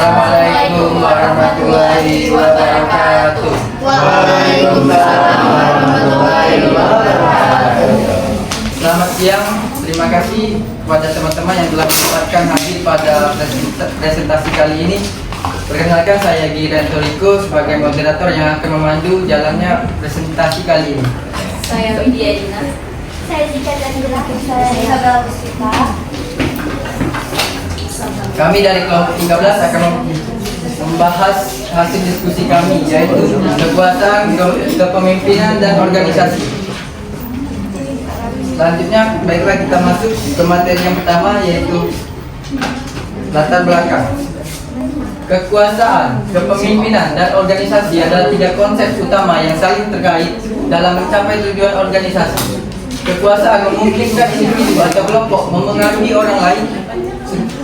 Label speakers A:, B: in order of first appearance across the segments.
A: Assalamualaikum warahmatullahi wabarakatuh.
B: Waalaikumsalam warahmatullahi wabarakatuh.
A: Selamat siang, terima kasih kepada teman-teman yang telah menyempatkan hadir pada presentasi kali ini. Perkenalkan, saya Giran Toriko sebagai moderator yang akan memandu jalannya presentasi kali ini.
C: Saya Widya Dina.
D: Saya Zika dan saya Pusita.
A: Kami dari kelompok 13 akan membahas hasil diskusi kami, yaitu kekuasaan, kepemimpinan, dan organisasi. Selanjutnya, baiklah kita masuk ke materi yang pertama, yaitu latar belakang. Kekuasaan, kepemimpinan, dan organisasi adalah tiga konsep utama yang saling terkait dalam mencapai tujuan organisasi. Kekuasaan memungkinkan individu atau kelompok memengaruhi orang lain,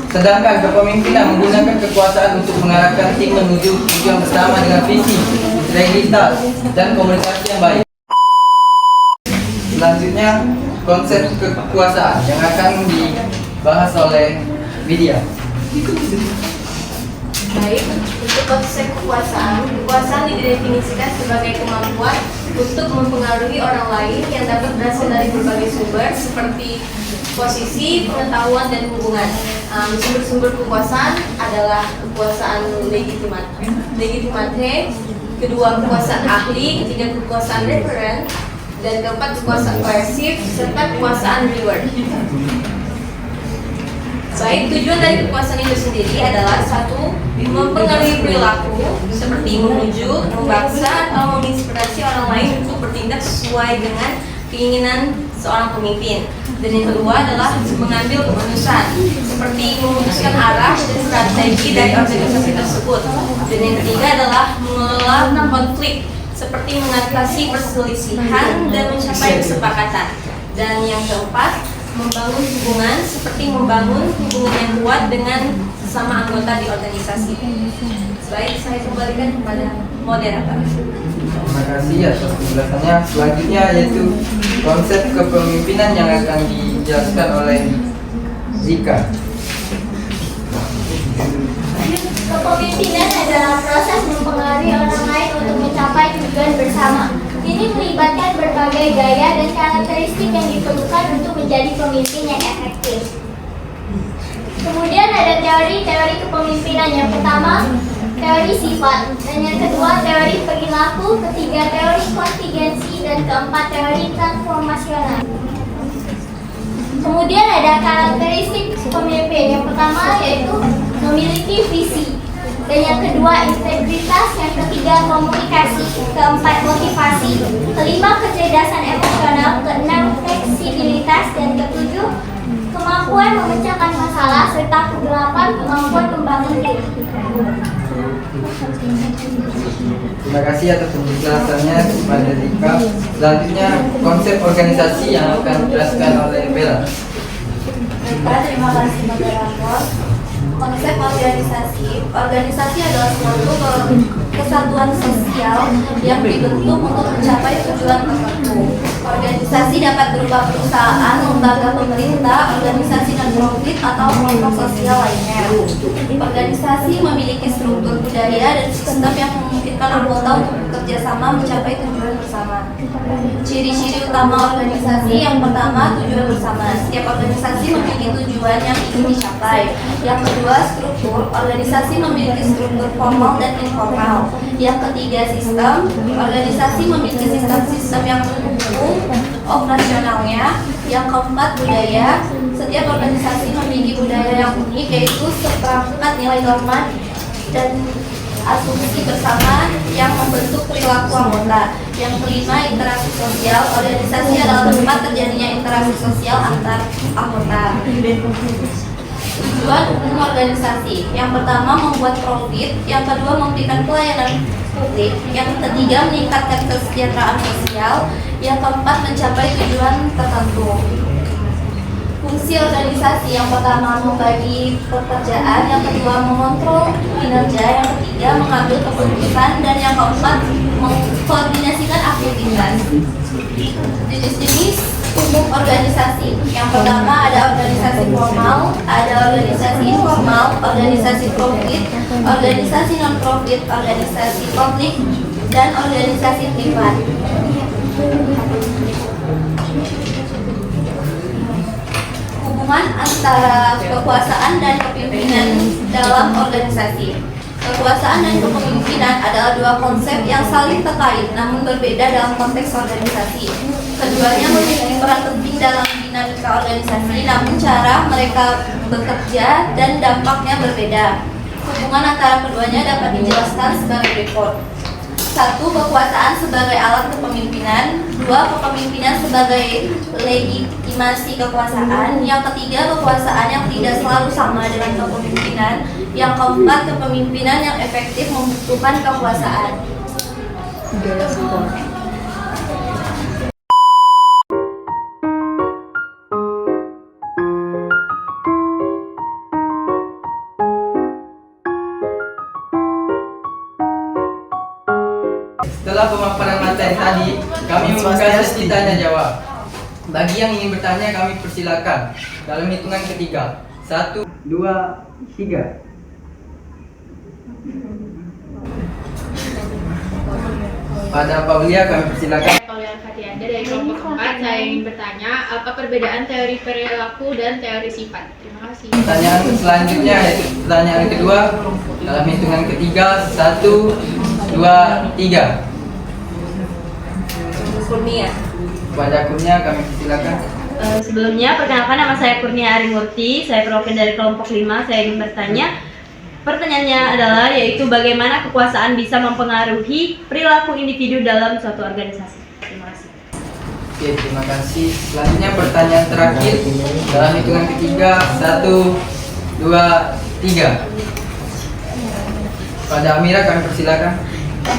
A: sedangkan kepemimpinan menggunakan kekuasaan untuk mengarahkan tim menuju tujuan bersama dengan visi, integritas, dan komunikasi yang baik. Selanjutnya, konsep kekuasaan yang akan dibahas oleh Widya.
C: Baik, untuk konsep kekuasaan didefinisikan sebagai kemampuan untuk mempengaruhi orang lain yang dapat berasal dari berbagai sumber seperti posisi, pengetahuan, dan hubungan. Sumber-sumber kekuasaan adalah kekuasaan legitimate, kedua kekuasaan ahli, ketiga kekuasaan referen, dan keempat kekuasaan koersif, serta kekuasaan reward. Baik, tujuan dari kekuasaan itu sendiri adalah satu, mempengaruhi perilaku seperti memujuk, memaksa, atau menginspirasi orang lain untuk bertindak sesuai dengan keinginan seorang pemimpin. Dan yang kedua adalah mengambil keputusan seperti memutuskan arah dan strategi dari organisasi tersebut. Dan yang ketiga adalah mengelola konflik seperti mengatasi perselisihan dan mencapai kesepakatan. Dan yang keempat, membangun hubungan seperti membangun hubungan yang kuat dengan sesama anggota di organisasi. Baik, saya kembalikan kepada moderator.
A: Terima kasih atas penjelasannya. Selanjutnya yaitu konsep kepemimpinan yang akan dijelaskan oleh Zika.
D: Kepemimpinan adalah proses mempengaruhi orang lain untuk mencapai tujuan bersama. Ini melibatkan berbagai gaya dan karakteristik yang diperlukan untuk menjadi pemimpin yang efektif. Kemudian ada teori-teori kepemimpinan. Yang pertama, teori sifat, dan yang kedua teori perilaku, ketiga teori kontingensi, dan keempat teori transformasional. Kemudian ada karakteristik pemimpin. Yang pertama yaitu memiliki visi, dan yang kedua integritas, yang ketiga komunikasi, keempat motivasi, kelima kecerdasan emosional, keenam fleksibilitas, dan ketujuh kemampuan memecahkan masalah, serta kedelapan kemampuan membangun tim.
A: Terima kasih atas penjelasannya kepada Zika. Selanjutnya konsep organisasi yang akan dijelaskan oleh Bella.
C: Terima kasih moderator. Konsep organisasi adalah suatu kesatuan sosial yang dibentuk untuk mencapai tujuan tertentu. Organisasi dapat berupa perusahaan, lembaga pemerintah, organisasi non-profit, atau kelompok sosial lainnya. Organisasi memiliki struktur budaya dan sistem yang memungkinkan anggota untuk bekerja sama mencapai tujuan bersama. Ciri-ciri utama organisasi: yang pertama, tujuan bersama. Setiap organisasi memiliki tujuan yang ingin dicapai. Yang kedua, struktur. Organisasi memiliki struktur formal dan informal. Yang ketiga, sistem. Organisasi memiliki sistem-sistem yang mendukung operasionalnya. Yang keempat, budaya. Setiap organisasi memiliki budaya yang unik, yaitu seperangkat nilai norma dan asumsi bersama yang membentuk perilaku anggota. Yang kelima, interaksi sosial. Organisasi adalah tempat terjadinya interaksi sosial antar anggota. Tujuan umum organisasi: yang pertama, membuat profit. Yang kedua, memberikan pelayanan publik. Yang ketiga, meningkatkan kesejahteraan sosial. Yang keempat, mencapai tujuan tertentu. Fungsi organisasi: yang pertama, membagi pekerjaan. Yang kedua, mengontrol kinerja. Yang ketiga, mengambil keputusan. Dan yang keempat, mengkoordinasikan aktivitas. Jenis-jenis Umum organisasi. Yang pertama ada organisasi formal, ada organisasi informal, organisasi profit, organisasi non-profit, organisasi publik, dan organisasi privat. Hubungan antara kekuasaan dan kepemimpinan dalam organisasi. Kekuasaan dan kepemimpinan adalah dua konsep yang saling terkait namun berbeda dalam konteks organisasi. Keduanya memiliki peran penting dalam dinamika organisasi, namun cara mereka bekerja dan dampaknya berbeda. Hubungan antara keduanya dapat dijelaskan sebagai berikut. 1. Kekuasaan sebagai alat kepemimpinan. 2. Kepemimpinan sebagai legitimasi kekuasaan. Yang ketiga, kekuasaan yang tidak selalu sama dengan kepemimpinan. Yang keempat, kepemimpinan yang efektif membutuhkan kekuasaan.
A: Setelah pemaparan materi tadi, kami membuka sesi tanya jawab. Bagi yang ingin bertanya, kami persilakan dalam hitungan ketiga. 1, 2, 3. Pada Paulia kami persilakan.
E: Paulia Fatianda dari kelompok 4, saya ingin bertanya apa perbedaan teori perilaku dan teori sifat. Terima kasih.
A: Pertanyaan selanjutnya yaitu pertanyaan kedua dalam hitungan ketiga. 1, 2, 3.
F: Kurnia.
A: Pada Kurnia kami persilakan.
F: Sebelumnya, perkenalkan nama saya Kurnia Arimurti, saya perwakilan dari kelompok 5. Saya ingin bertanya, pertanyaannya adalah yaitu bagaimana kekuasaan bisa mempengaruhi perilaku individu dalam suatu organisasi. Terima kasih.
A: Oke, terima kasih. Selanjutnya pertanyaan terakhir dalam hitungan ketiga. 1, 2, 3. Pada Amira kami persilakan.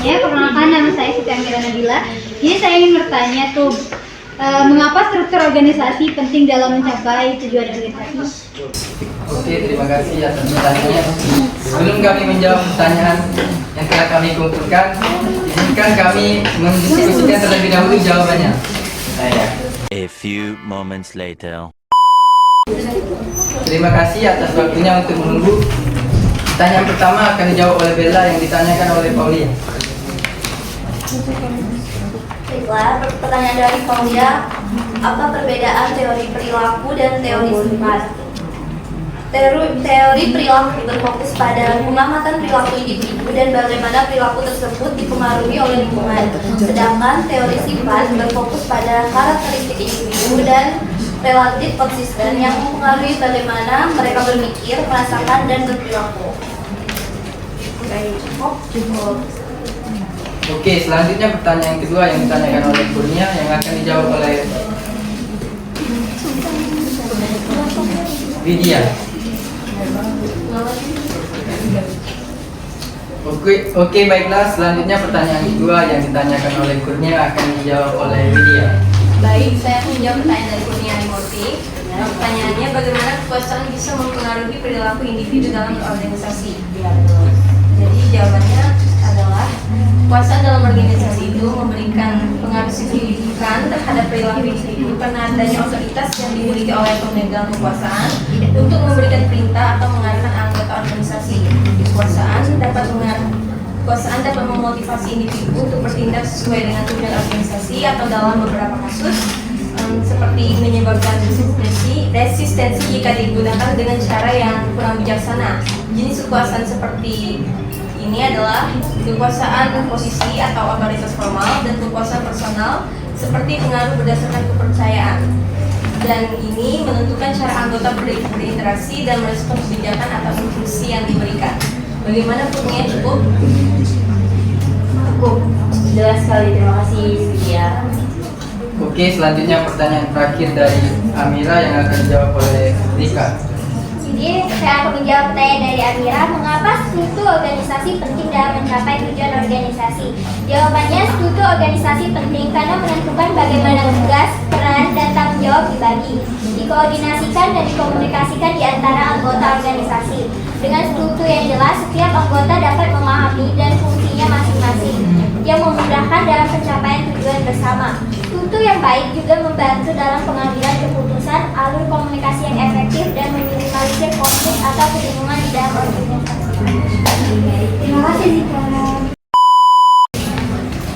D: Ya, perkenalkan nama saya Siti Amira Nabila. Jadi saya ingin bertanya tuh, mengapa struktur organisasi penting dalam mencapai tujuan organisasi?
A: Oke, terima kasih atas pertanyaannya. Sebelum kami menjawab pertanyaan yang telah kami kumpulkan, izinkan kami mendiskusikan terlebih dahulu jawabannya.
G: A few moments later.
A: Terima kasih atas waktunya untuk menunggu. Pertanyaan pertama akan dijawab oleh Bella yang ditanyakan oleh Paulia.
C: Baiklah, pertanyaan dari Paulia, apa perbedaan teori perilaku dan teori sifat? Teori perilaku berfokus pada pengamatan perilaku individu dan bagaimana perilaku tersebut dipengaruhi oleh lingkungan. Sedangkan teori sifat berfokus pada karakteristik individu dan relatif konsisten yang mempengaruhi bagaimana mereka berpikir, merasakan, dan berperilaku. Cukup.
A: Oke, selanjutnya pertanyaan kedua yang ditanyakan oleh Kurnia yang akan dijawab oleh Widya. Oke, baiklah. Selanjutnya pertanyaan kedua yang ditanyakan oleh Kurnia akan dijawab oleh Widya.
F: Baik, saya akan menjawab pertanyaan dari Kurnia Arimurti. Pertanyaannya, bagaimana kekuasaan bisa mempengaruhi perilaku individu dalam organisasi? Jadi jawabannya adalah kekuasaan dalam organisasi itu memberikan pengaruh signifikan terhadap perilaku individu karena adanya otoritas yang dimiliki oleh pemegang kekuasaan untuk memberikan perintah atau mengarahkan anggota organisasi. Kekuasaan dapat memotivasi individu untuk bertindak sesuai dengan tujuan organisasi atau dalam beberapa kasus seperti menyebabkan resistensi jika digunakan dengan cara yang kurang bijaksana. Jenis kekuasaan seperti ini adalah kekuasaan posisi atau otoritas formal dan kekuasaan personal seperti pengaruh berdasarkan kepercayaan. Dan ini menentukan cara anggota berinteraksi dan merespon kebijakan atau instruksi yang diberikan. Bagaimana Kurnia, cukup? Cukup, jelas sekali. Terima kasih, Widya.
A: Oke, selanjutnya pertanyaan terakhir dari Amira yang akan dijawab oleh Rika.
D: Jadi saya akan menjawab pertanyaan dari Amira, mengapa struktur organisasi penting dalam mencapai tujuan organisasi? Jawabannya, struktur organisasi penting karena menentukan bagaimana tugas, peran, dan tanggung jawab dibagi, dikoordinasikan dan dikomunikasikan di antara anggota organisasi. Dengan struktur yang jelas, setiap anggota dapat memahami dan fungsinya masing-masing, yang memudahkan dalam pencapaian tujuan bersama. Struktur yang baik juga membantu dalam pengambilan keputusan, alur komunikasi yang efektif, dan meminimalisir konflik atau kebingungan di dalam organisasi. Terima kasih, Zika.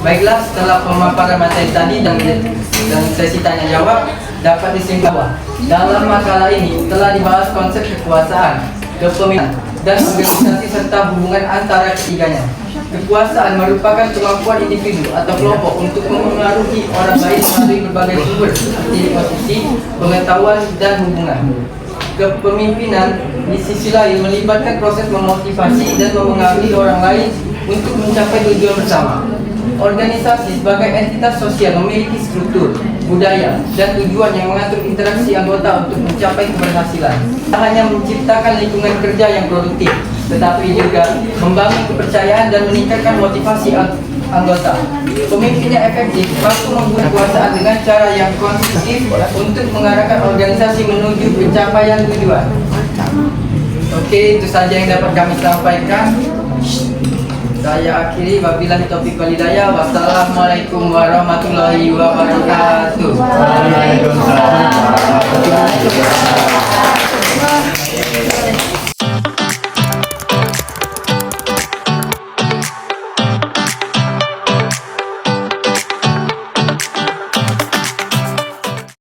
A: Baiklah, setelah pemaparan materi tadi dan sesi tanya jawab, dapat disimpulkan dalam makalah ini telah dibahas konsep kekuasaan, kepemimpinan, dan organisasi serta hubungan antara ketiganya. Kekuasaan merupakan kemampuan individu atau kelompok untuk memengaruhi orang lain melalui berbagai sumber seperti posisi, pengetahuan, dan hubungan. Kepemimpinan di sisi lain melibatkan proses memotivasi dan memengaruhi orang lain untuk mencapai tujuan bersama. Organisasi sebagai entitas sosial memiliki struktur, budaya, dan tujuan yang mengatur interaksi anggota untuk mencapai keberhasilan. Tak hanya menciptakan lingkungan kerja yang produktif, tetapi juga membangun kepercayaan dan meningkatkan motivasi anggota. Pemimpin yang efektif mampu menggunakan kekuasaan dengan cara yang konstruktif untuk mengarahkan organisasi menuju pencapaian tujuan. Oke, itu saja yang dapat kami sampaikan. Saya akhiri, wabillahi taufiq wal hidayah. Wassalamualaikum warahmatullahi wabarakatuh.
B: Waalaikumsalam.